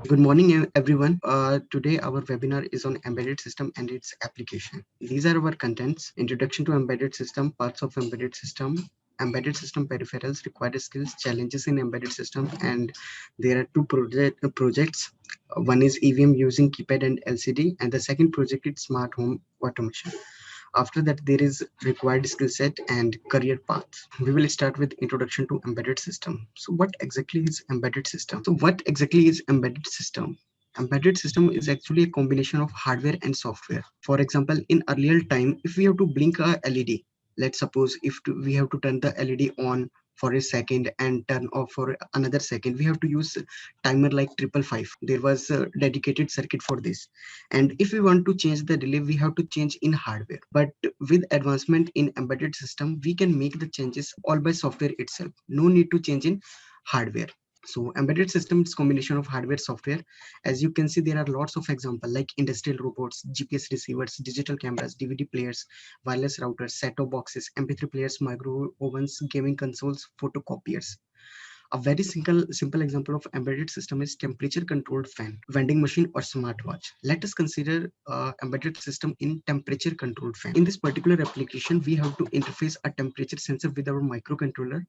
Good morning, everyone. Today, our webinar is on embedded system and its application. These are our contents: introduction to embedded system, parts of embedded system peripherals, required skills, challenges in embedded system, and there are two projects. One is EVM using keypad and LCD, and the second project is smart home automation. After that, there is required skill set and career path. We will start with introduction to embedded system. So what exactly is embedded system? So what exactly is embedded system? Embedded system is actually a combination of hardware and software. For example, in earlier time, if we have to blink a LED, let's suppose we have to turn the LED on for a second and turn off for another second, we have to use timer like 555. There was a dedicated circuit for this, and if we want to change the delay, we have to change in hardware. But with advancement in embedded system, we can make the changes all by software itself. No need to change in hardware. So embedded system is combination of hardware software. As you can see, there are lots of example like industrial robots, GPS receivers, digital cameras, DVD players, wireless routers, set-top boxes, MP3 players, micro ovens, gaming consoles, photocopiers. A very simple example of embedded system is temperature controlled fan, vending machine, or smartwatch. Let us consider embedded system in temperature controlled fan. In this particular application, we have to interface a temperature sensor with our microcontroller.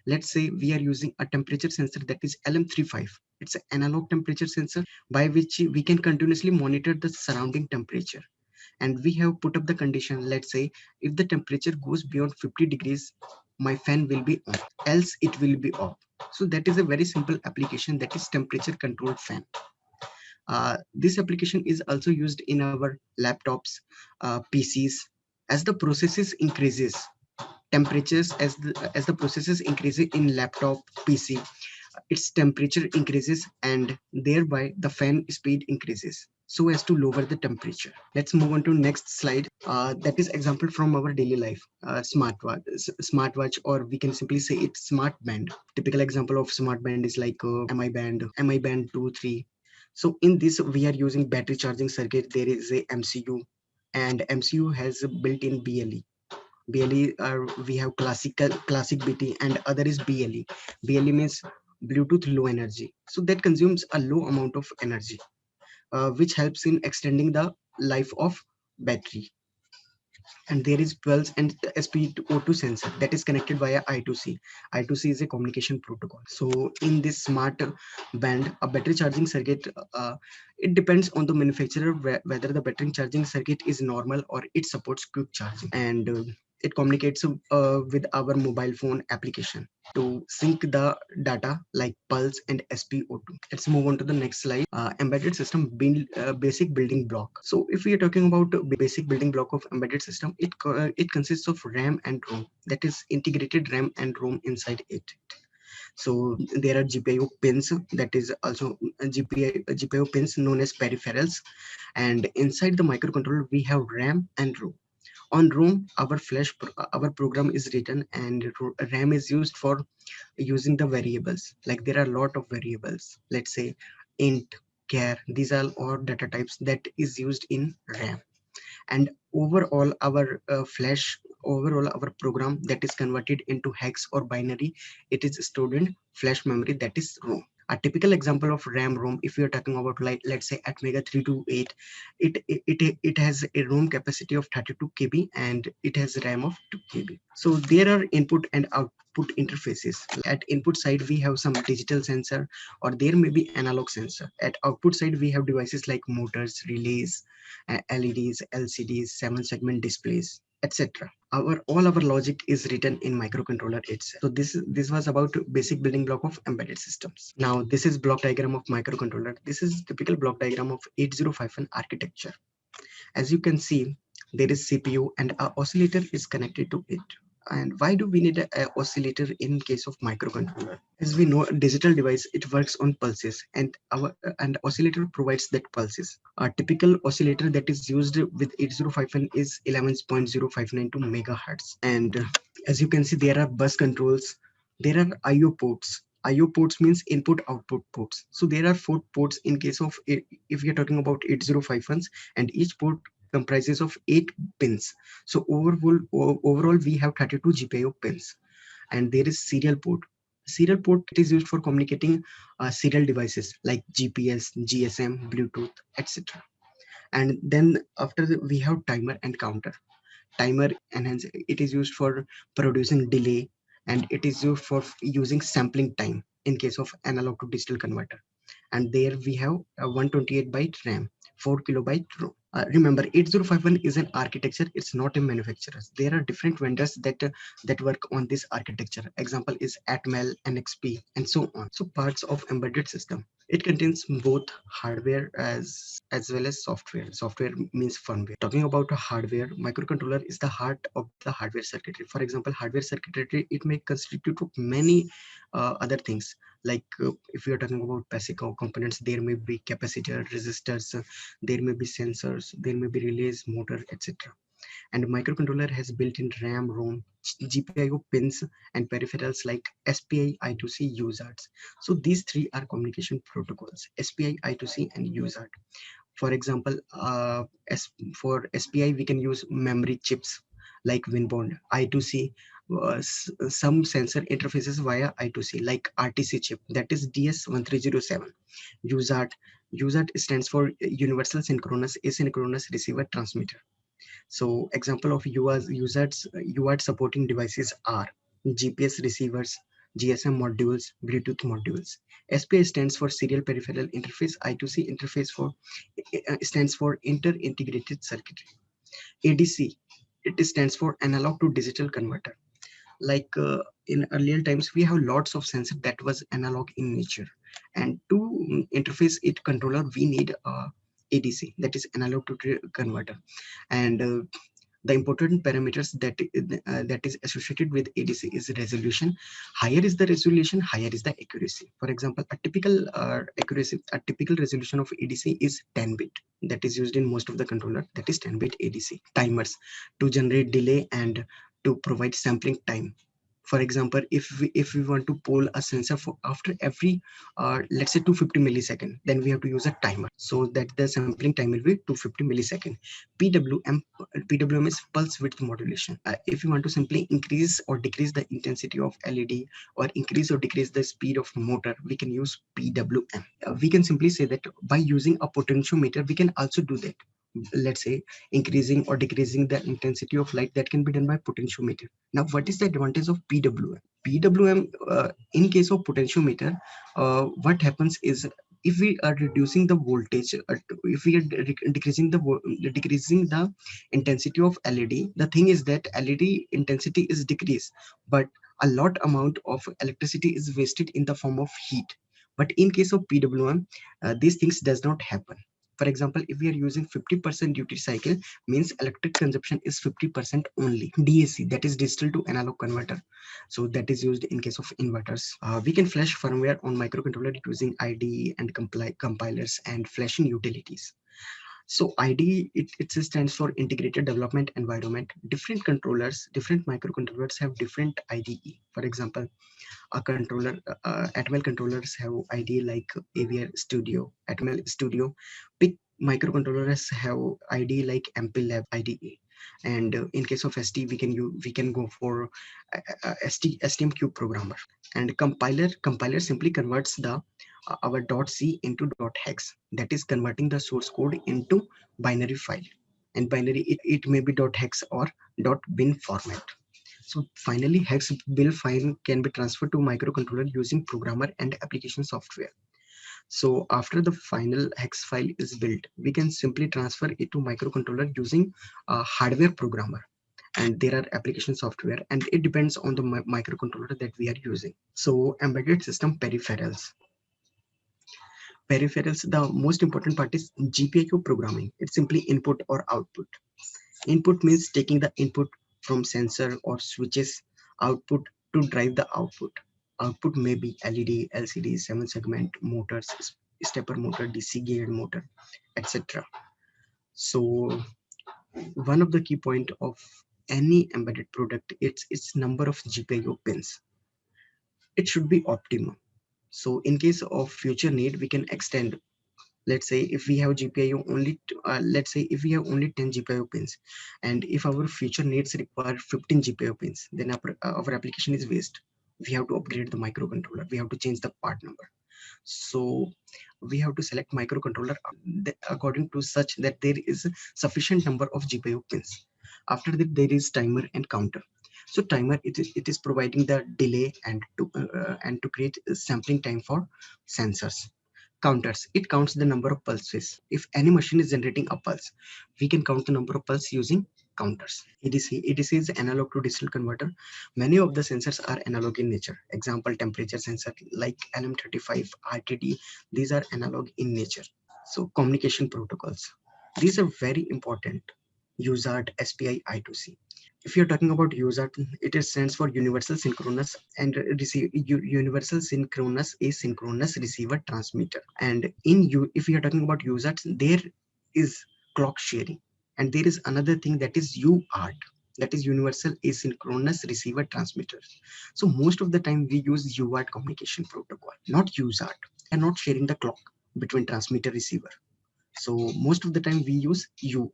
Let's say we are using a temperature sensor that is LM35. It's an analog temperature sensor by which we can continuously monitor the surrounding temperature. And we have put up the condition, let's say if the temperature goes beyond 50 degrees, my fan will be on, else it will be off. So that is a very simple application, that is temperature controlled fan. This application is also used in our laptops, PCs. As the processes increases temperatures, as the processes increases in laptop, PC, its temperature increases, and thereby the fan speed increases so as to lower the temperature. Let's move on to next slide. That is example from our daily life. Smartwatch, or we can simply say it's smart band. Typical example of smart band is like mi band 2 3. So in this we are using battery charging circuit. There is a MCU, and MCU has built-in BLE. BLE are, we have classic BT, and other is BLE. BLE means Bluetooth Low Energy. So that consumes a low amount of energy, which helps in extending the life of battery. And there is pulse and SpO2 sensor that is connected via I2C. I2C is a communication protocol. So in this smart band, a battery charging circuit, it depends on the manufacturer whether the battery charging circuit is normal or it supports quick charging. And it communicates with our mobile phone application to sync the data like pulse and SpO2. Let's move on to the next slide. Embedded system basic building block. So if we are talking about basic building block of embedded system, it consists of RAM and ROM, that is integrated RAM and ROM inside it. So there are GPIO pins, that is also GPIO pins known as peripherals, and inside the microcontroller we have RAM and ROM. On ROM, our program is written, and RAM is used for using the variables. Like there are a lot of variables. Let's say int, char. These are all data types that is used in RAM. And overall our program that is converted into hex or binary, it is stored in flash memory, that is ROM. A typical example of RAM ROM, if we are talking about, like let's say Atmega 328, it has a ROM capacity of 32 KB and it has RAM of 2 KB. So there are input and output interfaces. At input side we have some digital sensor, or there may be analog sensor. At output side we have devices like motors, relays, LEDs, LCDs, 7-segment displays, etc. All our logic is written in microcontroller itself. So this was about basic building block of embedded systems. Now this is block diagram of microcontroller. This is typical block diagram of 8051 architecture. As you can see, there is CPU and a oscillator is connected to it. And why do we need a oscillator in case of microcontroller? As we know, a digital device, it works on pulses, and our and oscillator provides that pulses. A typical oscillator that is used with 8051 is 11.059 megahertz. And as you can see, there are bus controls, there are IO ports. IO ports means input output ports. So there are 4 ports in case of if you're talking about 8051s, and each port comprises of 8 pins. So overall we have 32 GPIO pins. And there is serial port. Serial port, it is used for communicating serial devices like GPS, GSM, Bluetooth, etc. And then after we have timer and counter. Timer enhance, it is used for producing delay, and it is used for using sampling time in case of analog to digital converter. And there we have a 128 byte RAM, 4 kilobyte ROM. Remember, 8051 is an architecture, it's not a manufacturer. There are different vendors that work on this architecture. Example is Atmel, NXP, and so on. So parts of embedded system, it contains both hardware as well as software. Software means firmware. Talking about hardware, microcontroller is the heart of the hardware circuitry. For example, hardware circuitry, it may constitute of many other things, like if we are talking about passive components, there may be capacitor, resistors, there may be sensors, there may be relays, motor, etc. And microcontroller has built-in RAM, ROM, GPIO pins, and peripherals like SPI, I2C, UART. So these three are communication protocols: SPI, I2C, and UART. For example, for SPI, we can use memory chips like WinBond. I2C, some sensor interfaces via I2C like RTC chip, that is DS1307. UART, UART stands for Universal Synchronous Asynchronous Receiver Transmitter. So example of UART supporting devices are GPS receivers, GSM modules, Bluetooth modules. SPI stands for Serial Peripheral Interface. I2C interface for stands for Inter-Integrated Circuitry. ADC, it stands for Analog to Digital Converter. Like in earlier times, we have lots of sensor that was analog in nature, and to interface it controller, we need ADC, that is analog to converter. And the important parameters that is associated with ADC is resolution. Higher is the resolution, higher is the accuracy. For example, a typical resolution of ADC is 10 bit, that is used in most of the controller, that is 10 bit ADC. Timers, to generate delay and to provide sampling time. For example, if we want to poll a sensor for after every let's say 250 millisecond, then we have to use a timer, so that the sampling time will be 250 millisecond. PWM is pulse width modulation. If you want to simply increase or decrease the intensity of LED, or increase or decrease the speed of motor, we can use PWM. We can simply say that by using a potentiometer we can also do that. Let's say increasing or decreasing the intensity of light, that can be done by potentiometer. Now what is the advantage of PWM? In case of potentiometer, what happens is, if we are reducing the voltage, if we are decreasing the intensity of LED, the thing is that LED intensity is decreased, but a lot amount of electricity is wasted in the form of heat. But in case of PWM, these things does not happen. For example, if we are using 50% duty cycle, means electric consumption is 50% only. DAC, that is digital to analog converter, so that is used in case of inverters. We can flash firmware on microcontroller using IDE and compilers and flashing utilities. So IDE, it stands for Integrated Development Environment. Different controllers, different microcontrollers have different IDE. For example, a controller, Atmel controllers have IDE like AVR Studio, Atmel Studio. Big microcontrollers have IDE like MP Lab IDE. And in case of ST, we can go for STM Cube Programmer. And compiler simply converts the our .c into .hex, that is converting the source code into binary file. And binary, it may be .hex or .bin format. So finally, hex bin file can be transferred to microcontroller using programmer and application software. So after the final hex file is built, we can simply transfer it to microcontroller using a hardware programmer. And there are application software, and it depends on the microcontroller that we are using. So embedded system peripherals. The most important part is GPIO programming. It's simply input or output. Input means taking the input from sensor or switches, output to drive the output. Output may be LED, LCD, 7-segment motors, stepper motor, DC geared motor, etc. So one of the key point of any embedded product, it's its number of GPIO pins. It should be optimum. So in case of future need, we can extend. Let's say if we have GPIO only, let's say if we have only 10 GPIO pins, and if our future needs require 15 GPIO pins, then our application is waste. we have to upgrade the microcontroller, we have to change the part number. So we have to select microcontroller according to such that there is sufficient number of GPIO pins. After that, there is timer and counter. So timer, it is providing the delay and to create sampling time for sensors. Counters, it counts the number of pulses. If any machine is generating a pulse, we can count the number of pulses using counters. EDC is analog to digital converter. Many of the sensors are analog in nature. Example, temperature sensor like LM35, RTD, these are analog in nature. So communication protocols, these are very important. USART, SPI, I2C. If you're talking about USART, it stands for Universal Synchronous Universal Synchronous Asynchronous Receiver Transmitter. And if you're talking about USART, there is clock sharing, and there is another thing that is UART, that is Universal Asynchronous Receiver Transmitter. So most of the time we use UART communication protocol, not USART. And not sharing the clock between transmitter receiver. So most of the time we use UART.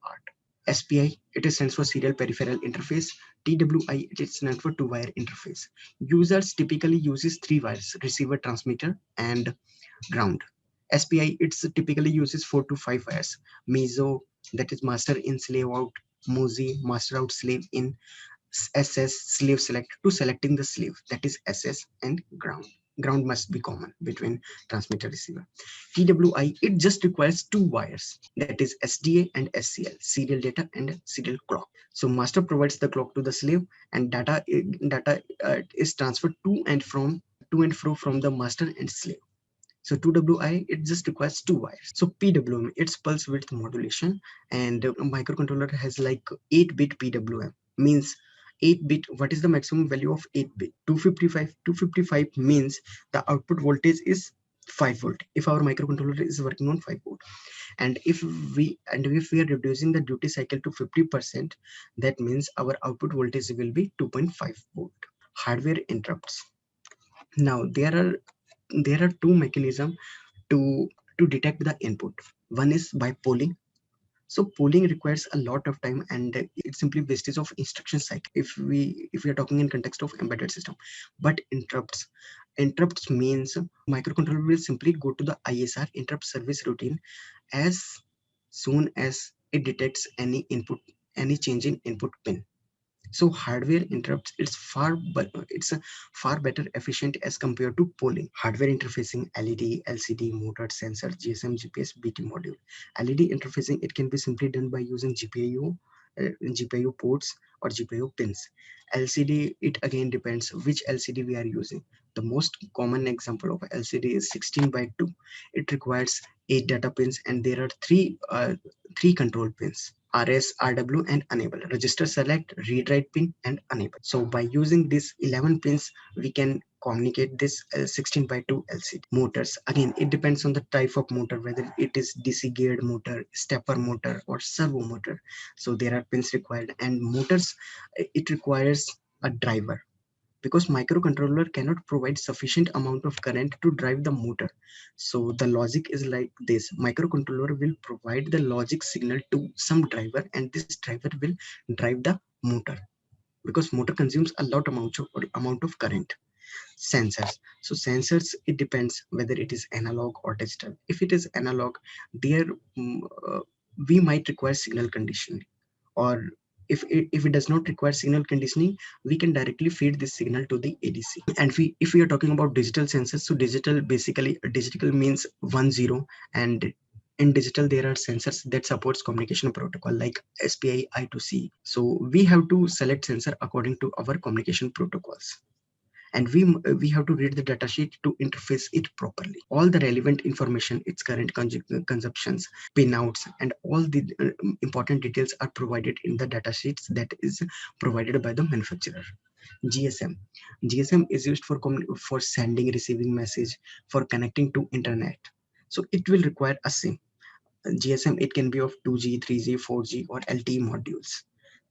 SPI, it stands for Serial Peripheral Interface. TWI, it stands for two-wire interface. Users typically uses three wires, receiver, transmitter, and ground. SPI, it typically uses 4 to 5 wires. MISO, that is master in, slave out. MOSI, master out, slave in. SS, slave select, to selecting the slave, that is SS, and ground. Ground must be common between transmitter receiver. TWI, it just requires 2 wires, that is SDA and SCL, serial data and serial clock. So master provides the clock to the slave, and data is transferred to and fro from the master and slave. So 2WI, it just requires 2 wires. So PWM, it's pulse width modulation, and a microcontroller has like 8-bit PWM, means 8-bit. What is the maximum value of 8-bit? 255. 255 means the output voltage is 5 volt if our microcontroller is working on 5 volt. And if we are reducing the duty cycle to 50%, that means our output voltage will be 2.5 volt. Hardware interrupts. Now there are two mechanisms to detect the input. One is by polling. So polling requires a lot of time, and it's simply wastage of instruction cycle if we are talking in context of embedded system. But interrupts means microcontroller will simply go to the ISR, interrupt service routine, as soon as it detects any change in input pin. So hardware interrupts, it's a far better efficient as compared to polling. Hardware interfacing, LED, LCD, motor, sensor, GSM, GPS, BT module. LED interfacing, it can be simply done by using GPIO ports or GPIO pins. LCD, it again depends which LCD we are using. The most common example of LCD is 16 by 2. It requires 8 data pins, and there are three control pins: RS, RW, and enable. Register, select, read write pin, and enable. So by using these 11 pins, we can communicate this 16 by 2 LCD. Motors, again, it depends on the type of motor, whether it is DC geared motor, stepper motor, or servo motor. So there are pins required. And motors, it requires a driver, because microcontroller cannot provide sufficient amount of current to drive the motor. So the logic is like this: microcontroller will provide the logic signal to some driver, and this driver will drive the motor, because motor consumes a lot amount of current. Sensors, so sensors, it depends whether it is analog or digital. If it is analog, there mm, uh, we might require signal conditioning, or if it does not require signal conditioning, we can directly feed this signal to the ADC. And if we are talking about digital sensors, so digital means 1 0, and in digital there are sensors that supports communication protocol like SPI, I2C. So we have to select sensor according to our communication protocols, and we have to read the datasheet to interface it properly. All the relevant information, its current consumptions, pinouts, and all the important details are provided in the datasheets that is provided by the manufacturer. GSM. GSM is used for sending, receiving message, for connecting to internet. So it will require a SIM. GSM, it can be of 2G, 3G, 4G, or LTE modules.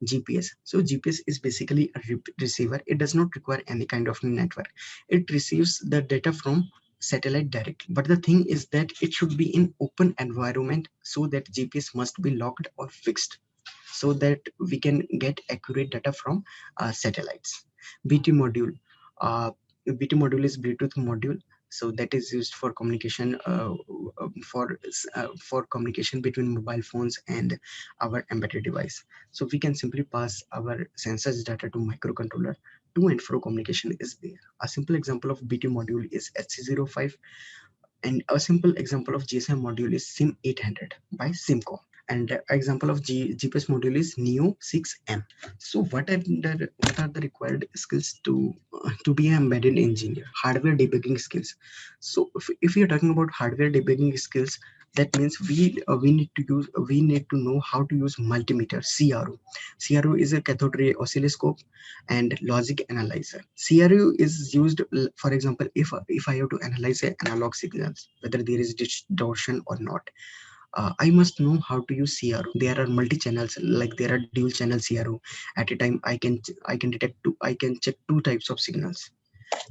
GPS. So GPS is basically a receiver. It does not require any kind of network. It receives the data from satellite directly. But the thing is that it should be in open environment, so that GPS must be locked or fixed, so that we can get accurate data from satellites. BT module. BT module is Bluetooth module, so that is used for communication, for communication between mobile phones and our embedded device. So we can simply pass our sensors data to microcontroller. To and fro communication is there. A simple example of BT module is HC05, and a simple example of GSM module is SIM 800 by Simco. And example of GPS module is Neo 6M. So what are the required skills to be an embedded engineer? Hardware debugging skills. So if you're talking about hardware debugging skills, that means we need to know how to use multimeter, CRO. CRO is a cathode ray oscilloscope and logic analyzer. CRO is used, for example, if I have to analyze analog signals, whether there is distortion or not, I must know how to use CRO. There are multi channels, like there are dual channel CRO. At a time, I can check two types of signals.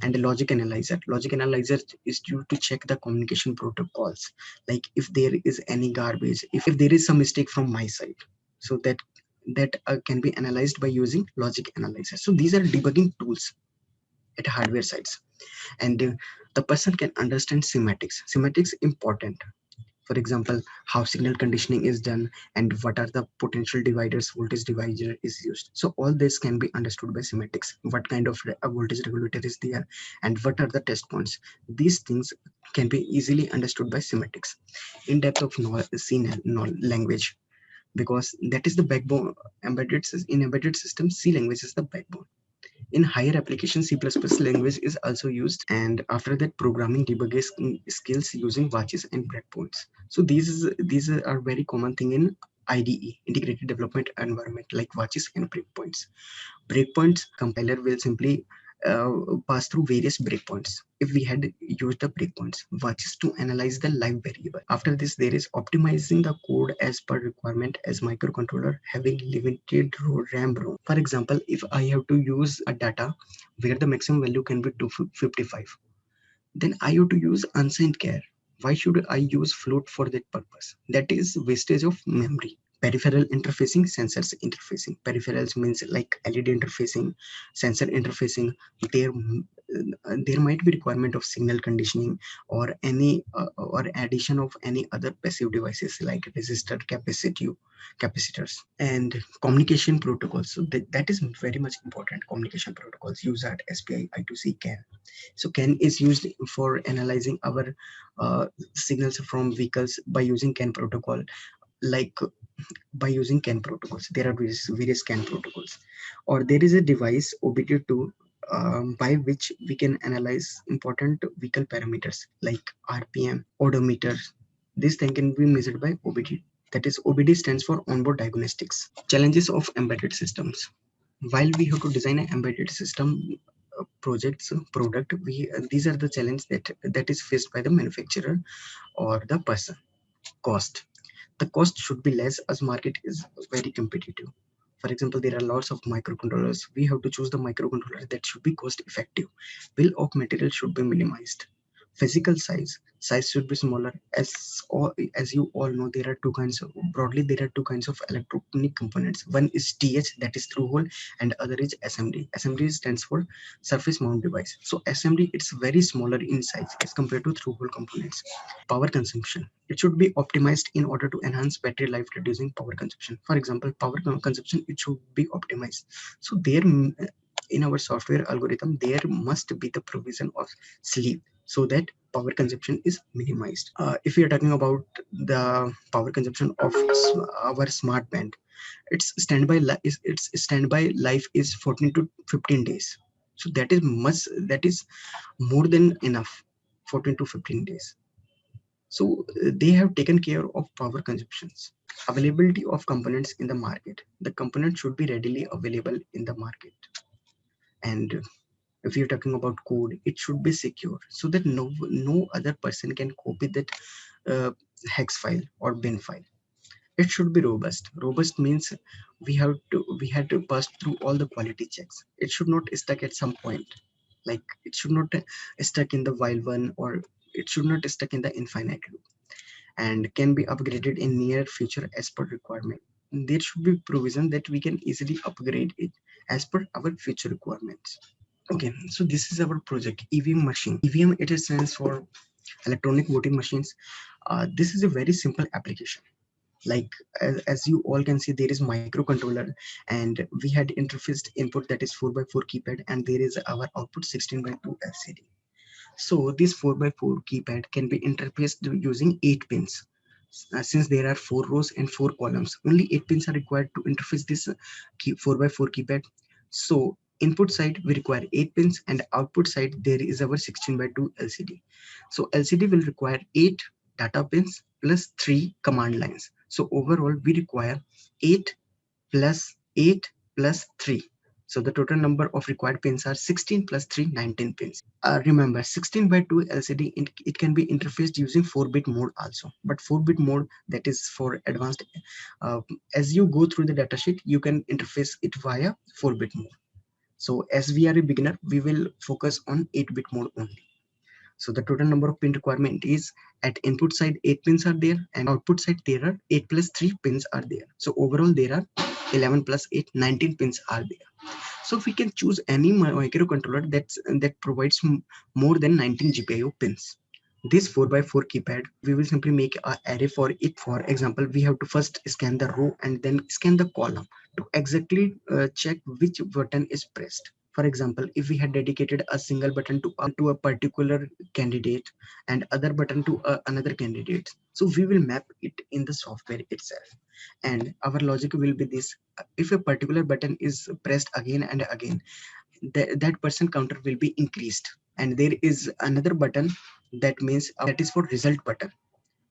And the logic analyzer. Logic analyzer is used to check the communication protocols, like if there is any garbage, if there is some mistake from my side. So that can be analyzed by using logic analyzer. So these are debugging tools at hardware sides, and the person can understand semantics. Semantics important, for example, how signal conditioning is done and what are the potential dividers, voltage divider is used. So all this can be understood by semantics. What kind of a voltage regulator is there and what are the test points. These things can be easily understood by semantics. In depth of language, because that is the backbone. In embedded systems, C language is the backbone. In higher applications, C++ language is also used, and after that, programming debugging skills using watches and breakpoints. So these are very common thing in IDE, integrated development environment, like watches and breakpoints. Breakpoints, compiler will simply pass through various breakpoints. If we had used the breakpoints, watches to analyze the live variable. After this, there is optimizing the code as per requirement, as microcontroller having limited RAM room. For example, if I have to use a data where the maximum value can be 255, then I have to use unsigned char. Why should I use float for that purpose? That is wastage of memory. Peripheral interfacing, sensors interfacing. Peripherals means like LED interfacing, sensor interfacing. There there might be requirement of signal conditioning or any or addition of any other passive devices like resistor, capacitors, and communication protocols. So that is very much important. Communication protocols, USART, SPI, I2C, CAN. So CAN is used for analyzing our signals from vehicles by using CAN protocol. Like by using CAN protocols, there are various CAN protocols, or there is a device OBD2, by which we can analyze important vehicle parameters like RPM, odometer. This thing can be measured by OBD. That is, OBD stands for onboard diagnostics. Challenges of embedded systems. While we have to design an embedded system product, we these are the challenges that is faced by the manufacturer or the person. Cost. The cost should be less as market is very competitive. For example, there are lots of microcontrollers. We have to choose the microcontroller that should be cost effective. Bill of material should be minimized. Physical size should be smaller. As you all know, there are two kinds of broadly there are two kinds of electronic components. One is TH, that is through hole, and other is SMD. SMD stands for surface mount device. So SMD, it's very smaller in size as compared to through hole components. Power consumption, it should be optimized in order to enhance battery life, reducing power consumption. For example, power consumption, it should be optimized. So there, in our software algorithm, there must be the provision of sleep so that power consumption is minimized. If we are talking about the power consumption of our smart band, its standby life is 14 to 15 days. So that is more than enough. 14 to 15 days. So they have taken care of power consumptions. Availability of components in the market. The component should be readily available in the market. And if you're talking about code, it should be secure so that no other person can copy that uh, hex file or bin file. It should be robust. Robust means we had to pass through all the quality checks. It should not stuck at some point. Like it should not stuck in the while one, or it should not stuck in the infinite loop, and can be upgraded in near future as per requirement. There should be provision that we can easily upgrade it as per our future requirements. Okay, so this is our project EVM machine. EVM, it stands for electronic voting machines. This is a very simple application. Like as you all can see, there is microcontroller, and we had interfaced input that is 4 by 4 keypad, and there is our output 16 by 2 LCD. So this 4 by 4 keypad can be interfaced using 8 pins. Since there are 4 rows and 4 columns, only 8 pins are required to interface this 4 by 4 keypad. So input side we require 8 pins, and output side there is our 16 by 2 LCD. So LCD will require 8 data pins plus 3 command lines. So overall we require 8 plus 8 plus 3. So the total number of required pins are 16 plus 3, 19 pins. Remember, 16 by 2 LCD, it can be interfaced using 4-bit mode also. But 4-bit mode, that is for advanced. Uh, as you go through the datasheet, you can interface it via 4-bit mode. So as we are a beginner, we will focus on 8-bit mode only. So the total number of pin requirement is, at input side 8 pins are there, and output side there are 8 plus 3 pins are there. So overall there are 11 plus 8, 19 pins are there. So we can choose any microcontroller that provides more than 19 GPIO pins. This 4 by 4 keypad, we will simply make a array for it. For example, we have to first scan the row and then scan the column to exactly check which button is pressed. For example, if we had dedicated a single button to a particular candidate and other button to another candidate, so we will map it in the software itself. And our logic will be this: if a particular button is pressed again and again, that person counter will be increased. And there is another button, that means that is for result button.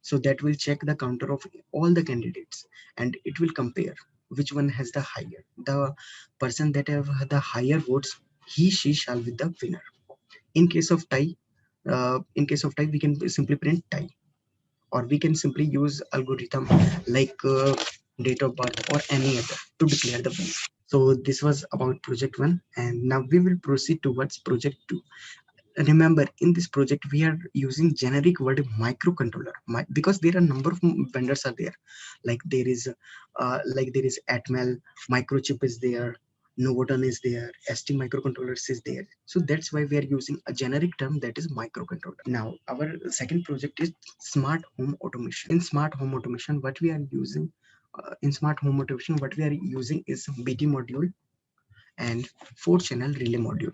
So that will check the counter of all the candidates, and it will compare which one has the higher. The person that have the higher votes, she shall be the winner. In case of tie, we can simply print tie, or we can simply use algorithm like date of birth or any other to declare the winner. So this was about project 1, and now we will proceed towards project 2. Remember, in this project we are using generic word microcontroller, because there are number of vendors are there. Like there is Atmel, Microchip is there, Novoton is there, ST microcontrollers is there. So that's why we are using a generic term, that is microcontroller. Now our second project is smart home automation. In smart home automation, what we are using is BT module and 4 channel relay module.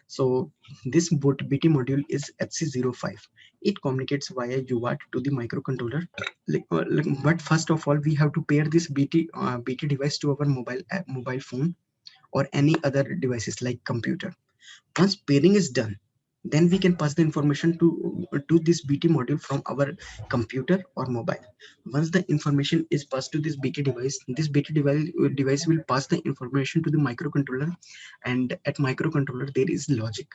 So this BT module is HC05. It communicates via UART to the microcontroller. But first of all, we have to pair this BT device to our mobile phone or any other devices like computer. Once pairing is done, then we can pass the information to this BT module from our computer or mobile. Once the information is passed to this BT device will pass the information to the microcontroller, and at microcontroller there is logic.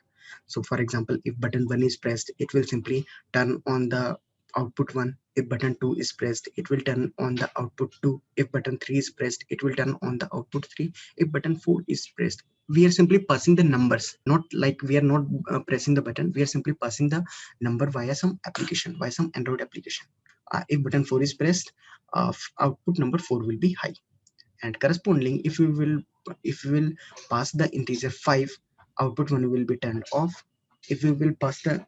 So for example, if button 1 is pressed, it will simply turn on the output 1. If button 2 is pressed, it will turn on the output 2. If button 3 is pressed, it will turn on the output 3. If button 4 is pressed, we are simply passing the numbers, not like we are not pressing the button, we are simply passing the number via some application, via some Android application. If button 4 is pressed, output number 4 will be high, and correspondingly, if we will pass the integer 5, output 1 will be turned off. If we will pass the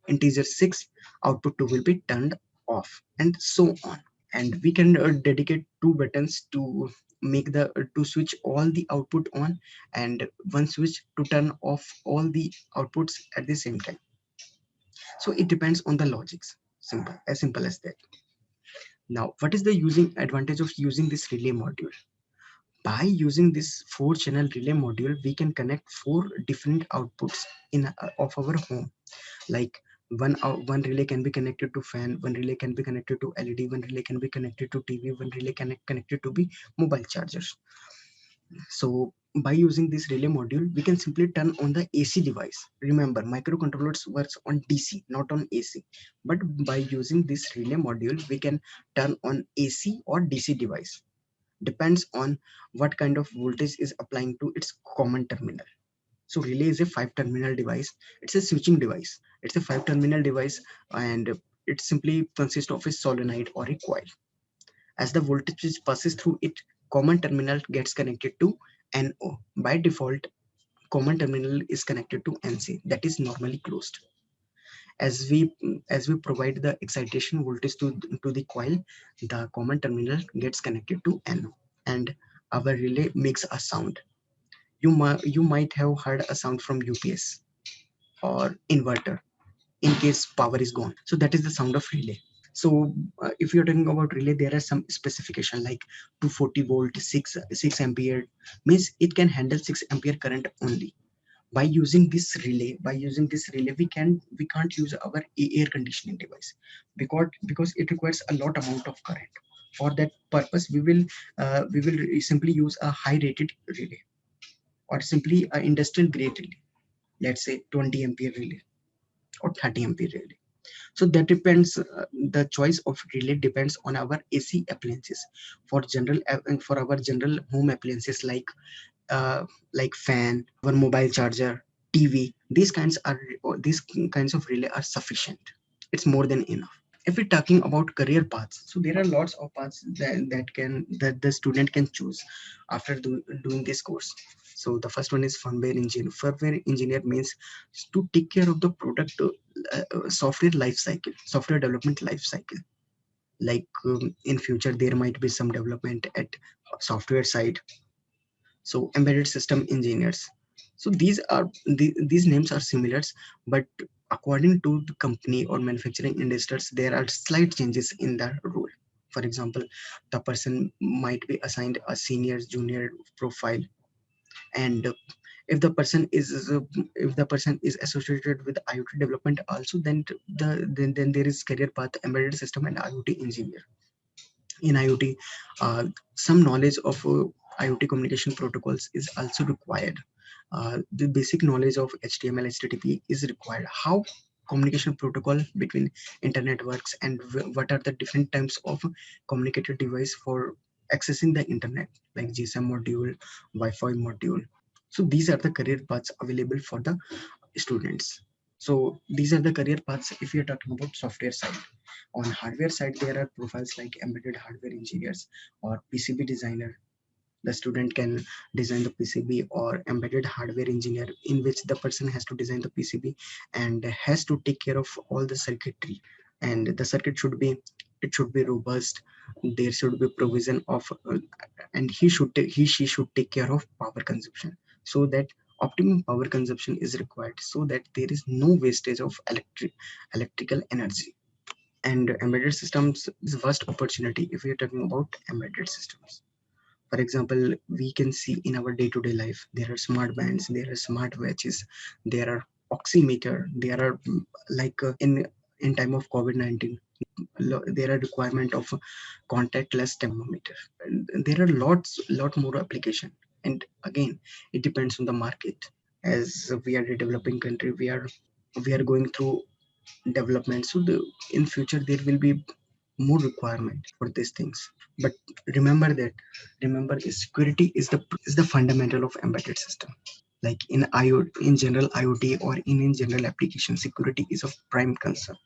integer 6, output 2 will be turned off, and so on. And we can dedicate 2 buttons to make the to switch all the output on, and one switch to turn off all the outputs at the same time. So it depends on the logics. Simple as that. Now, what is the using advantage of using this relay module? By using this 4 channel relay module, we can connect 4 different outputs in of our home. Like one relay can be connected to fan, one relay can be connected to LED, one relay can be connected to TV, one relay connected to the mobile chargers. So by using this relay module, we can simply turn on the AC device. Remember, microcontrollers works on DC, not on AC. But by using this relay module, we can turn on AC or DC device. Depends on what kind of voltage is applying to its common terminal. So relay is a 5-terminal device. It's a switching device. It's a 5-terminal device, and it simply consists of a solenoid or a coil. As the voltage which passes through it, common terminal gets connected to NO. By default, common terminal is connected to NC, that is normally closed. As we provide the excitation voltage to the coil, the common terminal gets connected to NO, and our relay makes a sound. You might have heard a sound from UPS or inverter in case power is gone. So that is the sound of relay. So if you're talking about relay, there are some specification like 240 volt, 6 ampere, means it can handle 6 ampere current only. By using this relay, we can't use our air conditioning device, because it requires a lot amount of current. For that purpose, we will simply use a high rated relay, or simply a industrial grade relay, let's say 20 ampere relay or 30 ampere relay. So that depends, the choice of relay depends on our AC appliances. For our general home appliances uh, like fan, our mobile charger, TV, these kinds of relay are sufficient. It's more than enough. If we're talking about career paths, so there are lots of paths that the student can choose after doing this course. So the first one is firmware engineer. Firmware engineer means to take care of the product software life cycle, software development life cycle. Like in future, there might be some development at software side. So embedded system engineers. So these names are similar, but according to the company or manufacturing industries, there are slight changes in the role. For example, the person might be assigned a senior junior profile, and if the person is associated with IoT development also, then there is career path embedded system and IoT engineer. In IoT, some knowledge of IoT communication protocols is also required. The basic knowledge of HTML, HTTP is required. How communication protocol between internet works, and what are the different types of communicator device for accessing the internet, like GSM module, Wi-Fi module. So these are the career paths available for the students. So these are the career paths if you're talking about software side. On hardware side, there are profiles like embedded hardware engineers or PCB designer. The student can design the PCB, or embedded hardware engineer, in which the person has to design the PCB and has to take care of all the circuitry. And the circuit should be robust. There should be provision of, and he she should take care of power consumption, so that optimum power consumption is required, so that there is no wastage of electrical energy. And embedded systems is vast opportunity if we are talking about embedded systems. For example, we can see in our day-to-day life, there are smart bands, there are smart watches, there are oximeter, there are in time of COVID-19, there are requirement of contactless thermometer. And there are lot more application. And again, it depends on the market. As we are a developing country, we are going through development. So in future there will be more requirement for these things. But remember that remember security is the fundamental of embedded system. Like in IoT, in general IoT, or in general application, security is of prime concern.